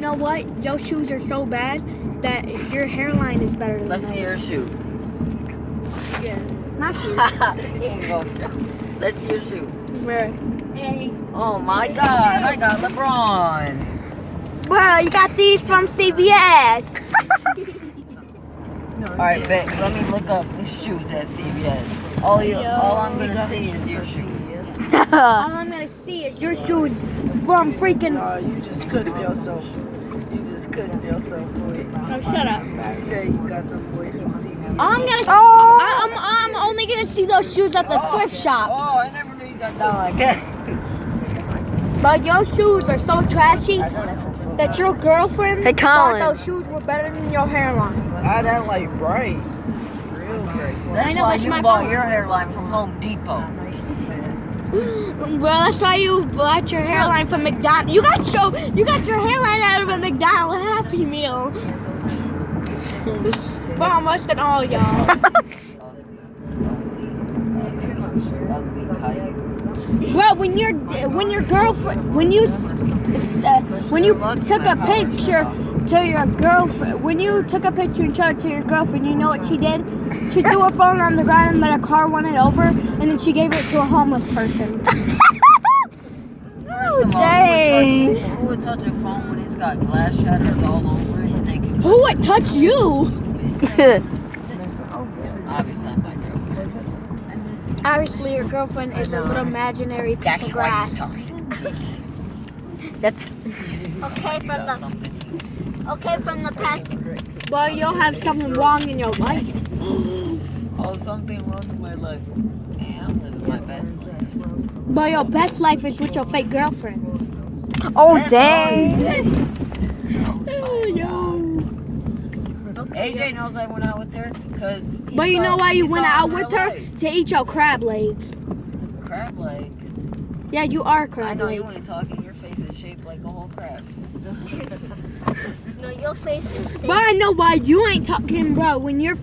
You know what? Your shoes are so bad that your hairline is better than Let's see your those. shoes. Yeah, my shoes. Here you go. Let's see your shoes. Where? Hey. Oh my God! I got LeBrons. Bro, you got these from CVS. All right, bet. Let me look up the shoes at CVS. All I'm gonna see is your shoes. All I'm gonna see is your shoes from freaking. No, you just cooked yourself. You just cooked yourself, boy. Oh, shut up. You say you got them boys from CVS. I'm gonna. I'm only gonna see those shoes at the thrift shop. Oh, I never knew you got down like that. But your shoes are so trashy I got them from Foot that your girlfriend Hey, thought Colin. those shoes were better than your hairline. I that like bright. Real bright. That's I know, why that's you my bought fault. your hairline from Home Depot. Well, that's why you bought your hairline from McDonald's. You got your hairline out of a McDonald's Happy Meal. Well, I'm worse than all y'all. Ugly kite. Well, when your girlfriend, when you took a picture to your girlfriend, when you took a picture and showed it to your girlfriend, you know what she did? She threw her phone on the ground and let a car run it over, and then she gave it to a homeless person. First of all, dang. who would touch a phone when it's got glass shatters all over it and they can Who would touch you? obviously not my girlfriend. Obviously, your girlfriend is a little imaginary piece of grass. That's Okay, from the past. Well, you'll have something wrong in your life. Oh, something wrong in my life. Man, I'm living my best life. But your best life is with your fake girlfriend. oh dang. Oh, yo. AJ knows I went out with her because. But you know why you went out with her? To eat your crab legs. Crab legs. Yeah, you are I crab know legs. you ain't talking. Your face is shaped like a whole crab. No, your face. But I know why you ain't talking, bro. When your